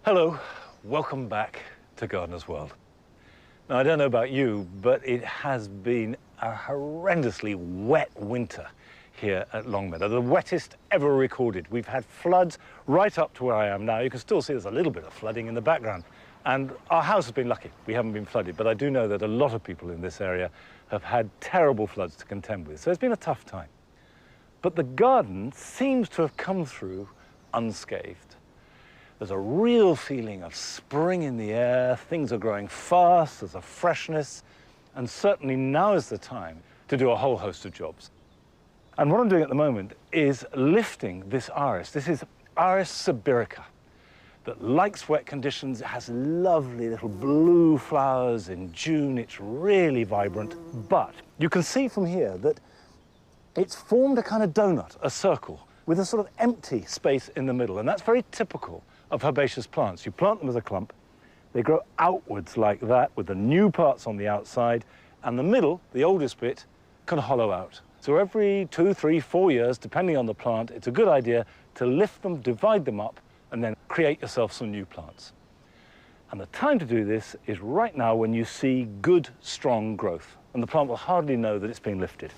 Hello, welcome back to Gardener's World. Now, I don't know about you, but it has been a horrendously wet winter here at Longmeadow, the wettest ever recorded. We've had floods right up to where I am now. You can still see there's a little bit of flooding in the background. And our house has been lucky. We haven't been flooded, but I do know that a lot of people in this area have had terrible floods to contend with. So it's been a tough time. But the garden seems to have come through unscathed. There's a real feeling of spring in the air, things are growing fast, there's a freshness, and certainly now is the time to do a whole host of jobs. And what I'm doing at the moment is lifting this iris. This is Iris sibirica that likes wet conditions. It has lovely little blue flowers in June. It's really vibrant, but you can see from here that it's formed a kind of donut, a circle, with a sort of empty space in the middle, and that's very typical of herbaceous plants. You plant them as a clump, they grow outwards like that with the new parts on the outside, and the middle, the oldest bit, can hollow out. So every 2, 3, 4 years, depending on the plant, it's a good idea to lift them, divide them up, and then create yourself some new plants. And the time to do this is right now when you see good, strong growth, and the plant will hardly know that it's been lifted.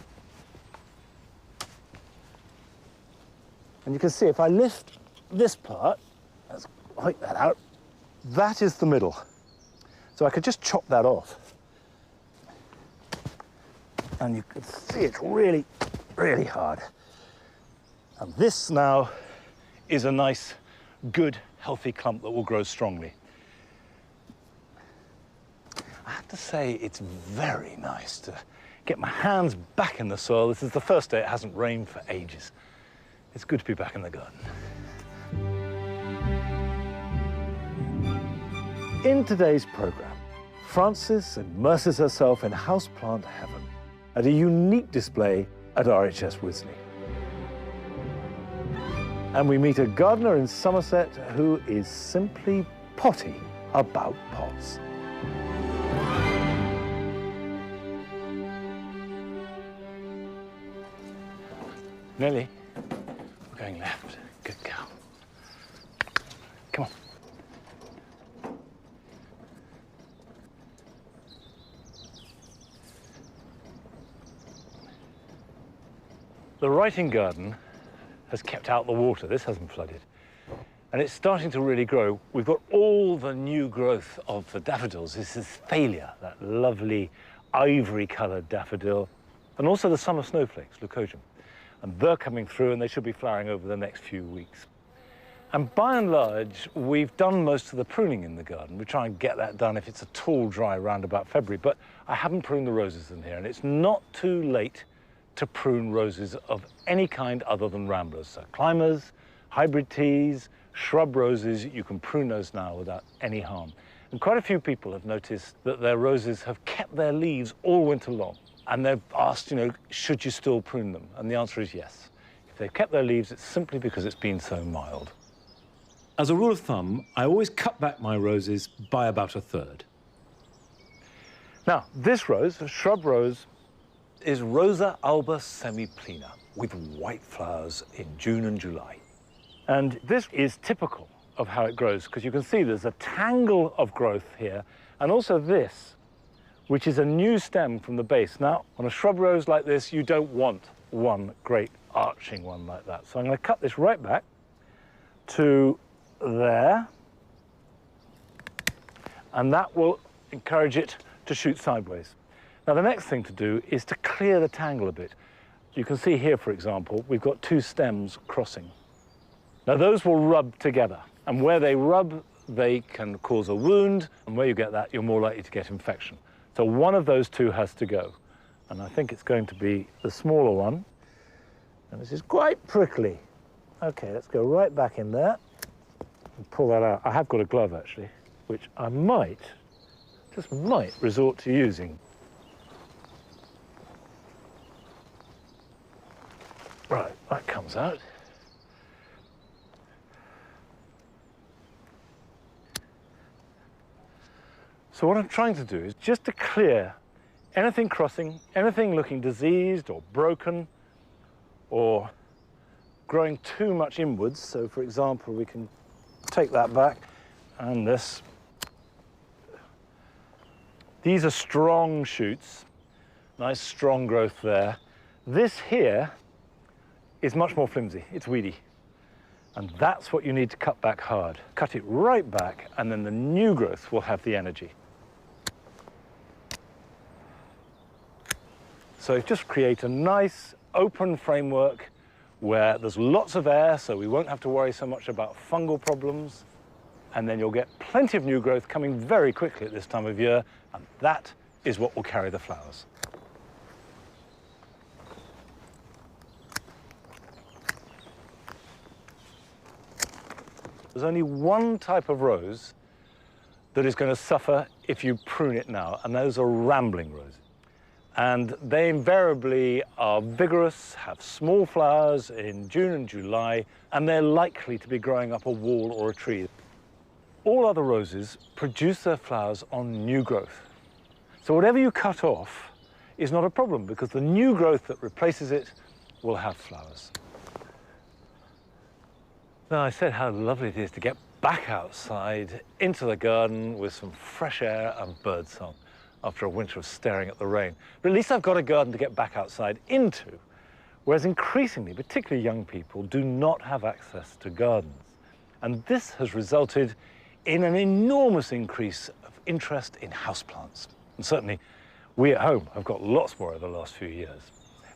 And you can see if I lift this part, let's hoik that out, that is the middle. So I could just chop that off. And you can see it's really, really hard. And this now is a nice, good, healthy clump that will grow strongly. I have to say it's very nice to get my hands back in the soil. This is the first day it hasn't rained for ages. It's good to be back in the garden. In today's program, Frances immerses herself in houseplant heaven at a unique display at RHS Wisley. And we meet a gardener in Somerset who is simply potty about pots. Nelly, we're going left. Good girl. Come on. The writing garden has kept out the water. This hasn't flooded. And it's starting to really grow. We've got all the new growth of the daffodils. This is Thalia, that lovely ivory-coloured daffodil, and also the summer snowflakes, leucojum. And they're coming through, and they should be flowering over the next few weeks. And by and large, we've done most of the pruning in the garden. We try and get that done if it's at all dry around about February, but I haven't pruned the roses in here, and it's not too late to prune roses of any kind other than ramblers. So climbers, hybrid teas, shrub roses, you can prune those now without any harm. And quite a few people have noticed that their roses have kept their leaves all winter long. And they've asked, should you still prune them? And the answer is yes. If they've kept their leaves, it's simply because it's been so mild. As a rule of thumb, I always cut back my roses by about a third. Now, this rose, a shrub rose, is Rosa alba semiplena with white flowers in June and July. And this is typical of how it grows, because you can see there's a tangle of growth here, and also this, which is a new stem from the base. Now, on a shrub rose like this, you don't want one great arching one like that. So I'm going to cut this right back to there, and that will encourage it to shoot sideways. Now, the next thing to do is to clear the tangle a bit. You can see here, for example, we've got two stems crossing. Now, those will rub together, and where they rub, they can cause a wound, and where you get that, you're more likely to get infection. So one of those two has to go, and I think it's going to be the smaller one, and this is quite prickly. Okay, let's go right back in there and pull that out. I have got a glove, actually, which I might, just might, resort to using. Right, that comes out. So what I'm trying to do is just to clear anything crossing, anything looking diseased or broken or growing too much inwards. So, for example, we can take that back and this. These are strong shoots, nice strong growth there. This here is much more flimsy, it's weedy. And that's what you need to cut back hard. Cut it right back, and then the new growth will have the energy. So just create a nice open framework where there's lots of air, so we won't have to worry so much about fungal problems. And then you'll get plenty of new growth coming very quickly at this time of year, and that is what will carry the flowers. There's only one type of rose that is going to suffer if you prune it now, and those are rambling roses. And they invariably are vigorous, have small flowers in June and July, and they're likely to be growing up a wall or a tree. All other roses produce their flowers on new growth. So whatever you cut off is not a problem, because the new growth that replaces it will have flowers. Now, I said how lovely it is to get back outside into the garden with some fresh air and birdsong after a winter of staring at the rain. But at least I've got a garden to get back outside into, whereas increasingly, particularly young people, do not have access to gardens. And this has resulted in an enormous increase of interest in houseplants. And certainly, we at home have got lots more over the last few years.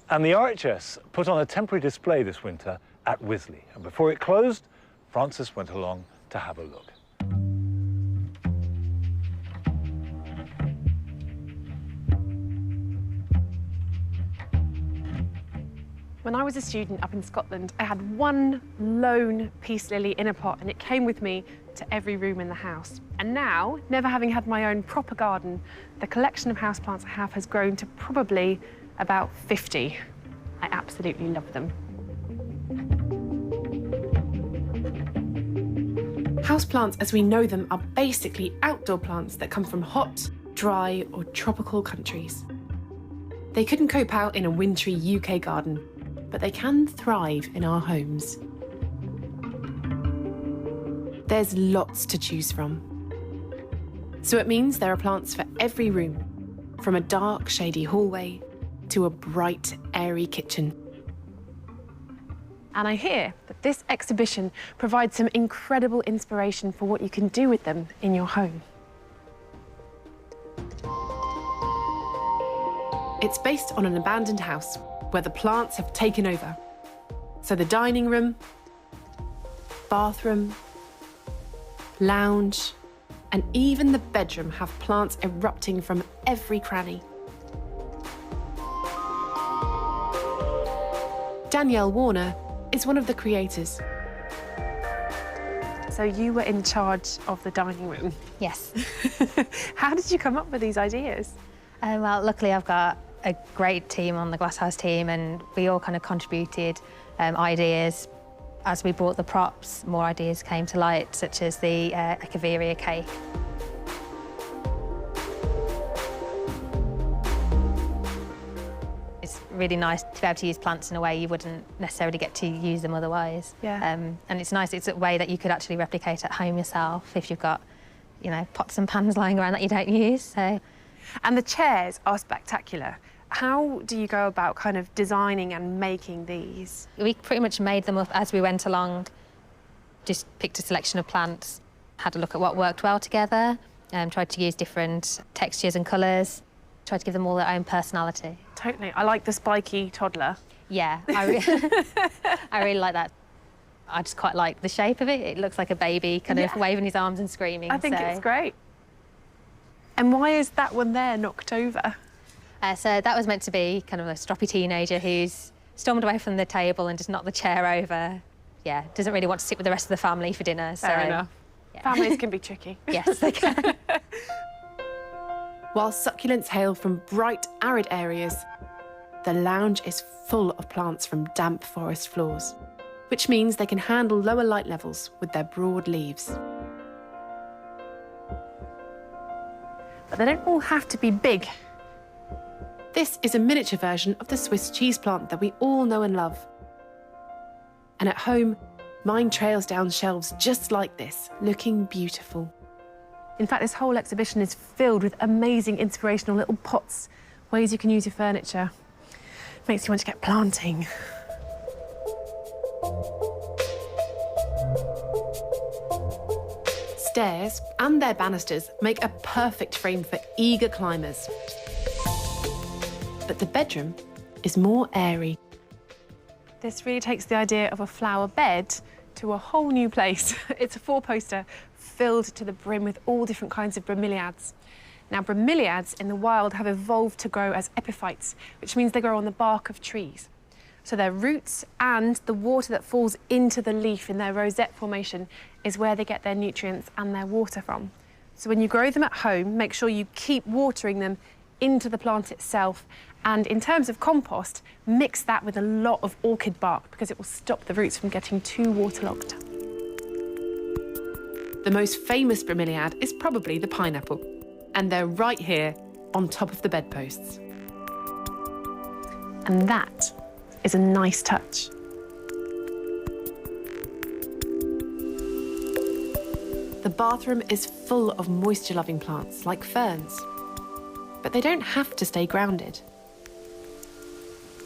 And the RHS put on a temporary display this winter at Wisley. And before it closed, Francis went along to have a look. When I was a student up in Scotland, I had one lone peace lily in a pot, and it came with me to every room in the house. And now, never having had my own proper garden, the collection of houseplants I have has grown to probably about 50. I absolutely love them. Houseplants, as we know them, are basically outdoor plants that come from hot, dry, or tropical countries. They couldn't cope out in a wintry UK garden, but they can thrive in our homes. There's lots to choose from. So it means there are plants for every room, from a dark, shady hallway to a bright, airy kitchen. And I hear that this exhibition provides some incredible inspiration for what you can do with them in your home. It's based on an abandoned house where the plants have taken over. So the dining room, bathroom, lounge, and even the bedroom have plants erupting from every cranny. Danielle Warner is one of the creators. So you were in charge of the dining room? Yes. How did you come up with these ideas? Well, luckily I've got a great team on the Glasshouse team, and we all kind of contributed ideas. As we brought the props, more ideas came to light, such as the Echeveria cake. It's really nice to be able to use plants in a way you wouldn't necessarily get to use them otherwise. Yeah. And it's nice, it's a way that you could actually replicate at home yourself if you've got, you know, pots and pans lying around that you don't use. So. And the chairs are spectacular. How do you go about kind of designing and making these? We pretty much made them up as we went along, just picked a selection of plants, had a look at what worked well together, tried to use different textures and colours, tried to give them all their own personality. Totally. I like the spiky toddler. Yeah, I really like that. I just quite like the shape of it. It looks like a baby kind of waving his arms and screaming. I think it's great. And why is that one there knocked over? So that was meant to be kind of a stroppy teenager who's stormed away from the table and just knocked the chair over. Yeah, doesn't really want to sit with the rest of the family for dinner. Fair enough. Yeah. Families can be tricky. Yes, they can. While succulents hail from bright, arid areas, the lounge is full of plants from damp forest floors, which means they can handle lower light levels with their broad leaves. But they don't all have to be big. This is a miniature version of the Swiss cheese plant that we all know and love. And at home, Mine trails down shelves just like this, looking beautiful. In fact, this whole exhibition is filled with amazing inspirational little pots, ways you can use your furniture. Makes you want to get planting. Stairs and their banisters make a perfect frame for eager climbers. But the bedroom is more airy. This really takes the idea of a flower bed to a whole new place. It's a four-poster filled to the brim with all different kinds of bromeliads. Now, bromeliads in the wild have evolved to grow as epiphytes, which means they grow on the bark of trees. So their roots and the water that falls into the leaf in their rosette formation is where they get their nutrients and their water from. So when you grow them at home, make sure you keep watering them into the plant itself. And in terms of compost, mix that with a lot of orchid bark because it will stop the roots from getting too waterlogged. The most famous bromeliad is probably the pineapple, and they're right here on top of the bedposts. And that is a nice touch. The bathroom is full of moisture-loving plants like ferns, but they don't have to stay grounded.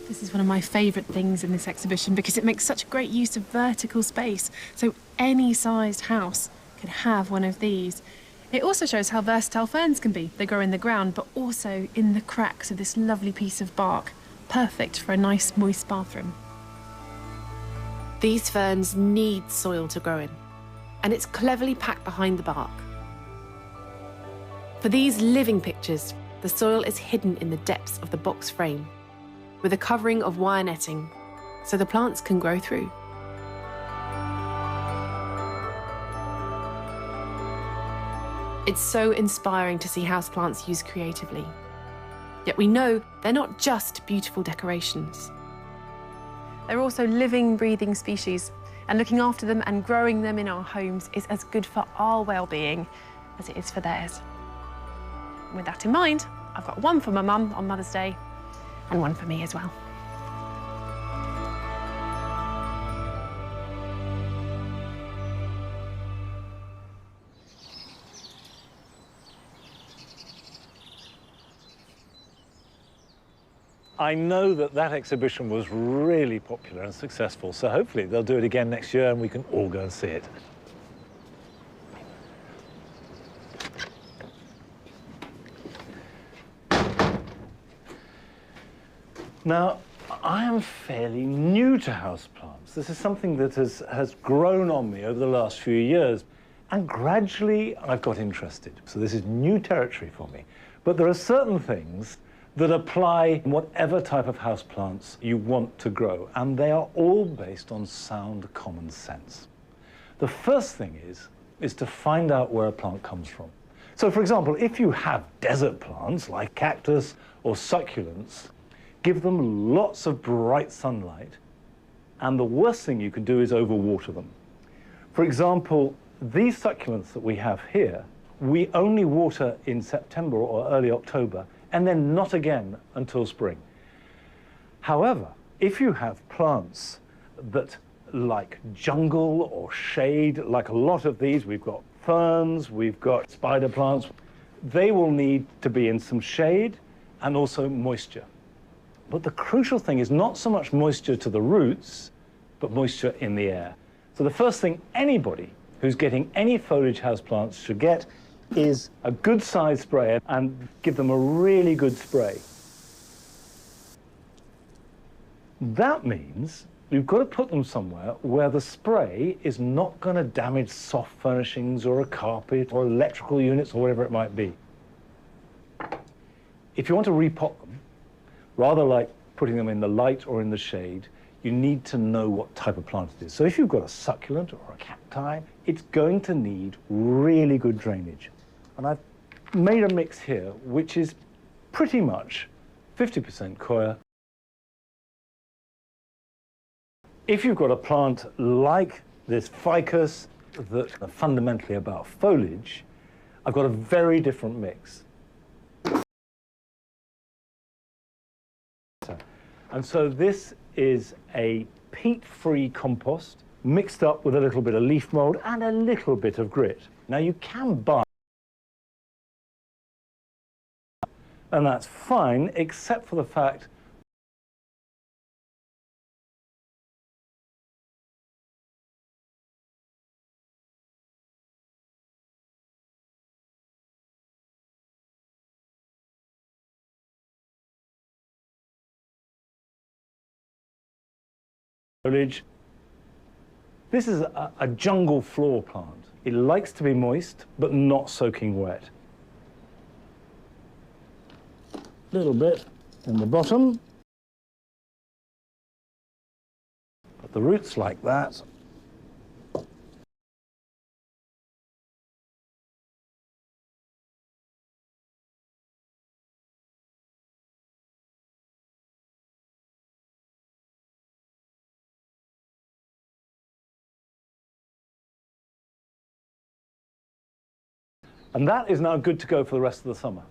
This is one of my favourite things in this exhibition because it makes such great use of vertical space, so any sized house can have one of these. It also shows how versatile ferns can be. They grow in the ground, but also in the cracks of this lovely piece of bark. Perfect for a nice, moist bathroom. These ferns need soil to grow in, and it's cleverly packed behind the bark. For these living pictures, the soil is hidden in the depths of the box frame, with a covering of wire netting, so the plants can grow through. It's so inspiring to see houseplants used creatively. Yet we know they're not just beautiful decorations. They're also living, breathing species, and looking after them and growing them in our homes is as good for our well-being as it is for theirs. And with that in mind, I've got one for my mum on Mother's Day and one for me as well. I know that that exhibition was really popular and successful, so hopefully they'll do it again next year and we can all go and see it. Now, I am fairly new to houseplants. This is something that has grown on me over the last few years, and gradually I've got interested. So this is new territory for me. But there are certain things that apply in whatever type of houseplants you want to grow, and they are all based on sound common sense. The first thing is to find out where a plant comes from. So, for example, if you have desert plants like cactus or succulents, give them lots of bright sunlight, and the worst thing you can do is overwater them. For example, these succulents that we have here, we only water in September or early October, and then not again until spring. However, if you have plants that like jungle or shade, like a lot of these, we've got ferns, we've got spider plants, they will need to be in some shade and also moisture. But the crucial thing is not so much moisture to the roots, but moisture in the air. So the first thing anybody who's getting any foliage houseplants should get is a good size sprayer and give them a really good spray. That means you've got to put them somewhere where the spray is not going to damage soft furnishings or a carpet or electrical units or whatever it might be. If you want to repot them, rather like putting them in the light or in the shade, you need to know what type of plant it is. So if you've got a succulent or a cacti, it's going to need really good drainage. And I've made a mix here, which is pretty much 50% coir. If you've got a plant like this ficus that are fundamentally about foliage, I've got a very different mix. And so this is a peat-free compost mixed up with a little bit of leaf mould and a little bit of grit. Now you can buy, and that's fine, except for the fact foliage. This is a jungle floor plant. It likes to be moist, but not soaking wet. Little bit in the bottom. But the roots like that. And that is now good to go for the rest of the summer.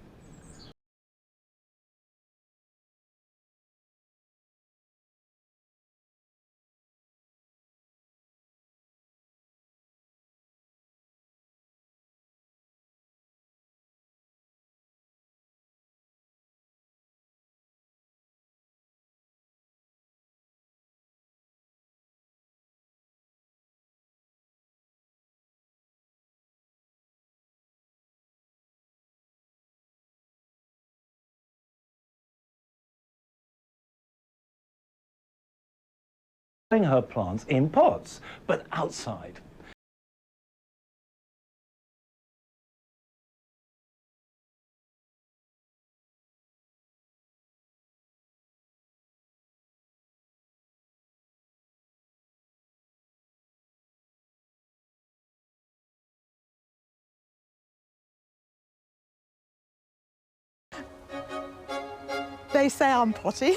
Her plants in pots, but outside. They say I'm potty.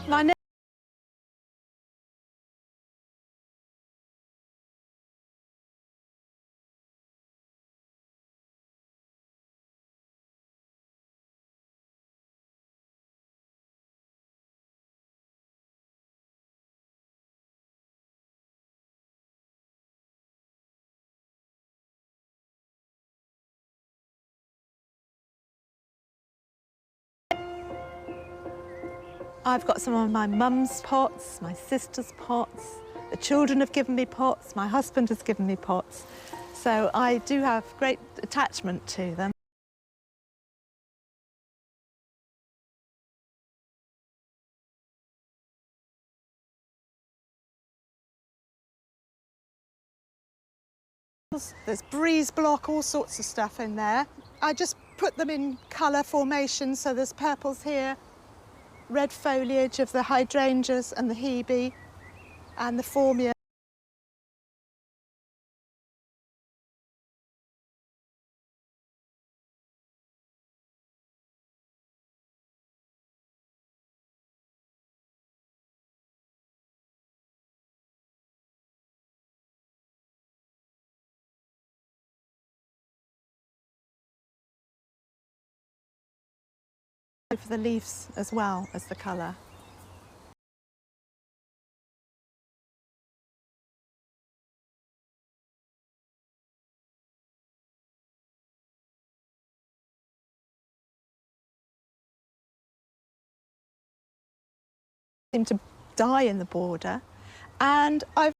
My name I've got some of my mum's pots, my sister's pots, the children have given me pots, my husband has given me pots, so I do have great attachment to them. There's breeze block, all sorts of stuff in there. I just put them in colour formation, so there's purples here, red foliage of the hydrangeas and the hebe and the formia. For the leaves as well as the colour. Seem to die in the border, and I've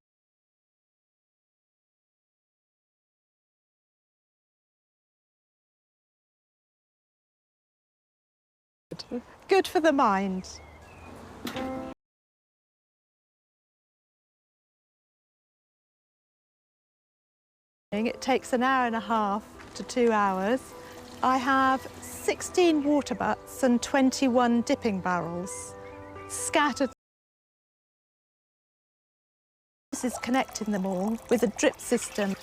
good for the mind. It takes an hour and a half to 2 hours. I have 16 water butts and 21 dipping barrels scattered. This is connecting them all with a drip system.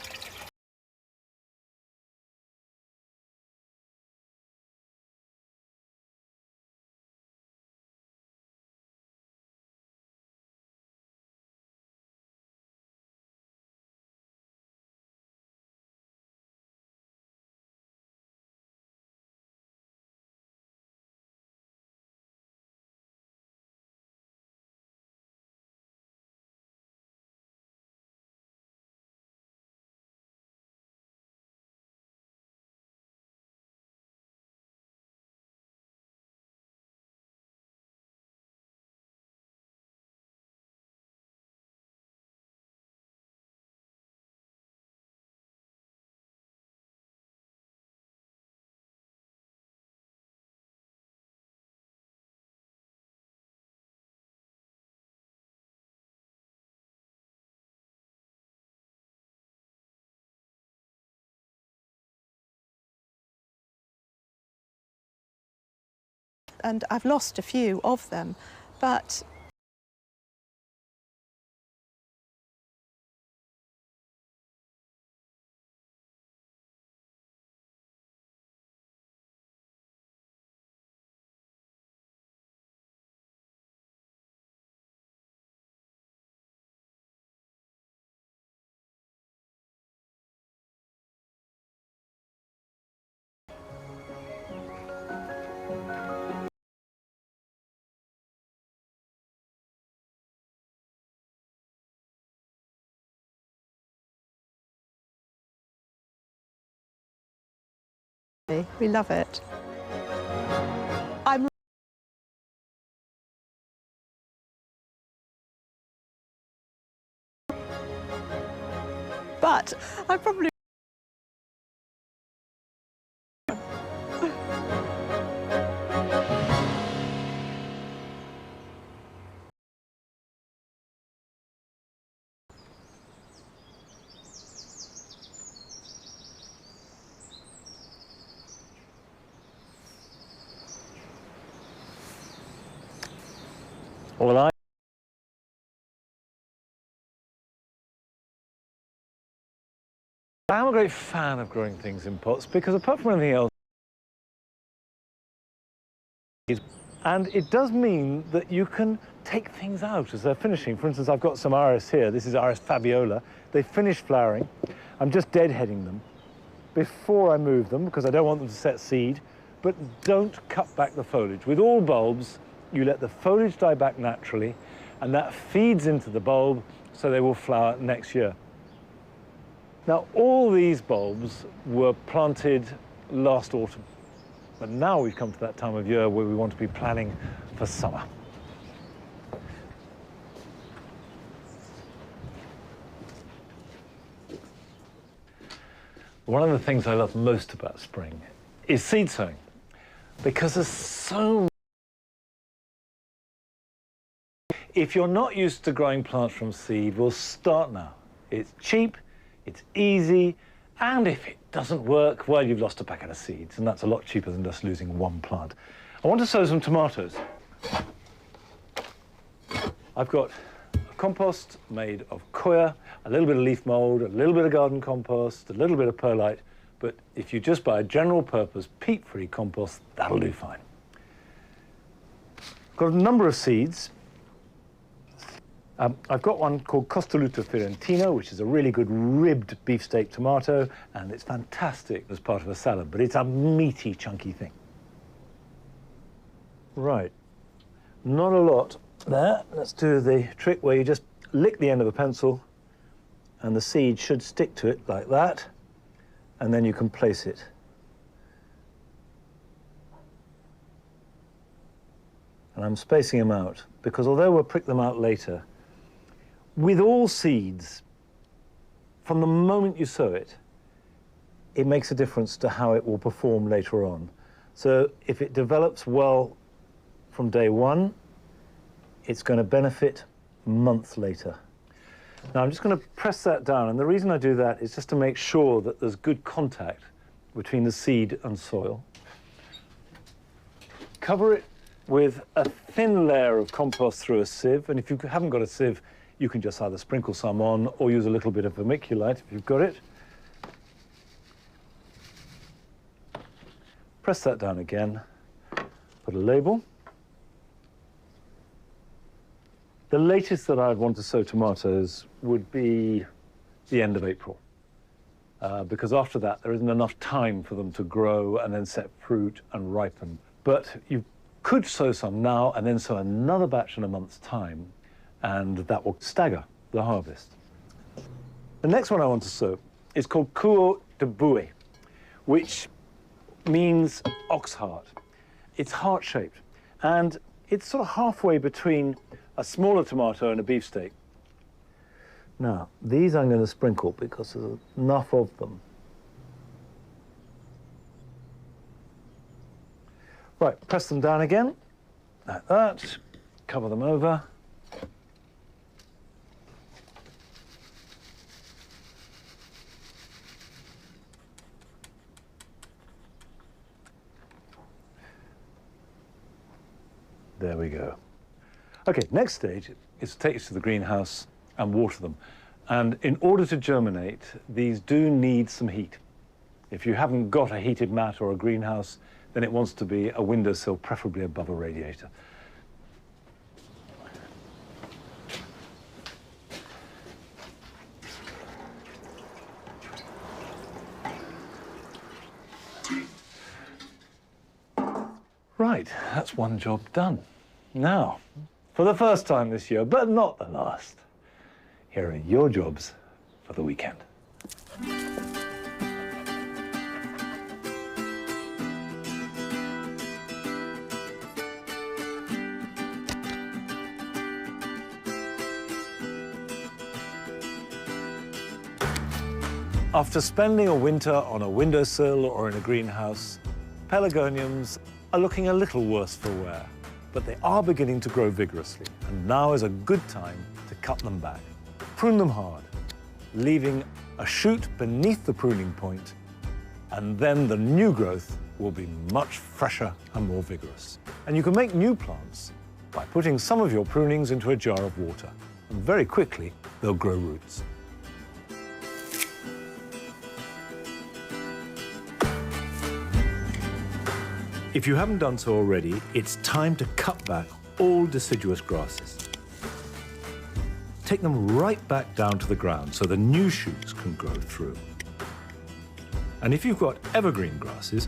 and I've lost a few of them, but we love it. But I probably Well, I'm a great fan of growing things in pots because apart from anything else, and it does mean that you can take things out as they're finishing. For instance, I've got some iris here. This is Iris fabiola. They finished flowering. I'm just deadheading them before I move them because I don't want them to set seed, but don't cut back the foliage. With all bulbs, you let the foliage die back naturally, and that feeds into the bulb so they will flower next year. Now, all these bulbs were planted last autumn, but now we've come to that time of year where we want to be planning for summer. One of the things I love most about spring is seed sowing, because there's so. If you're not used to growing plants from seed, we'll start now. It's cheap, it's easy, and if it doesn't work, well, you've lost a packet of seeds, and that's a lot cheaper than just losing one plant. I want to sow some tomatoes. I've got a compost made of coir, a little bit of leaf mold, a little bit of garden compost, a little bit of perlite, but if you just buy a general purpose peat-free compost, that'll do fine. Got a number of seeds. I've got one called Costoluto Fiorentino, which is a really good ribbed beefsteak tomato, and it's fantastic as part of a salad, but it's a meaty, chunky thing. Right, not a lot there. Let's do the trick where you just lick the end of a pencil, and the seed should stick to it like that, and then you can place it. And I'm spacing them out, because although we'll prick them out later, with all seeds, from the moment you sow it, it makes a difference to how it will perform later on. So if it develops well from day one, it's going to benefit months later. Now I'm just going to press that down, and the reason I do that is just to make sure that there's good contact between the seed and soil. Cover it with a thin layer of compost through a sieve, and if you haven't got a sieve, you can just either sprinkle some on or use a little bit of vermiculite if you've got it. Press that down again, put a label. The latest that I'd want to sow tomatoes would be the end of April, because after that there isn't enough time for them to grow and then set fruit and ripen. But you could sow some now and then sow another batch in a month's time, and that will stagger the harvest. The next one I want to sow is called Cuo de Bue, which means ox heart. It's heart-shaped, and it's sort of halfway between a smaller tomato and a beefsteak. Now, these I'm going to sprinkle because there's enough of them. Right, press them down again, like that, cover them over. There we go. Okay, next stage is to take these to the greenhouse and water them. And in order to germinate, these do need some heat. If you haven't got a heated mat or a greenhouse, then it wants to be a windowsill, preferably above a radiator. Right, that's one job done. Now, for the first time this year, but not the last, here are your jobs for the weekend. After spending a winter on a windowsill or in a greenhouse, pelargoniums are looking a little worse for wear, but they are beginning to grow vigorously, and now is a good time to cut them back. Prune them hard, leaving a shoot beneath the pruning point, and then the new growth will be much fresher and more vigorous. And you can make new plants by putting some of your prunings into a jar of water, and very quickly they'll grow roots. If you haven't done so already, it's time to cut back all deciduous grasses. Take them right back down to the ground so the new shoots can grow through. And if you've got evergreen grasses,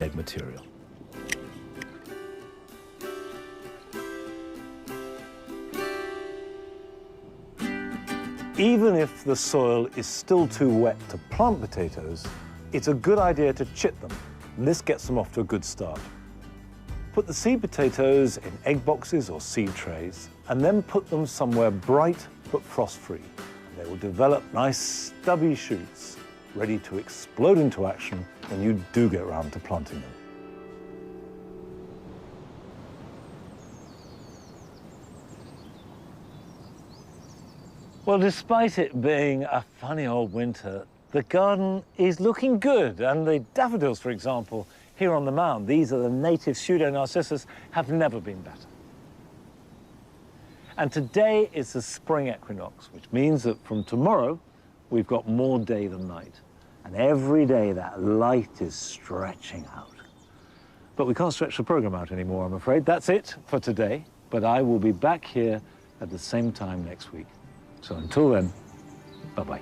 dead material. Even if the soil is still too wet to plant potatoes, it's a good idea to chip them, and this gets them off to a good start. Put the seed potatoes in egg boxes or seed trays, and then put them somewhere bright but frost-free. They will develop nice stubby shoots, ready to explode into action when you do get around to planting them. Well, despite it being a funny old winter, the garden is looking good, and the daffodils, for example, here on the mound, these are the native pseudo-narcissus, have never been better. And today is the spring equinox, which means that from tomorrow, we've got more day than night. And every day that light is stretching out. But we can't stretch the program out anymore, I'm afraid. That's it for today, but I will be back here at the same time next week. So until then, bye-bye.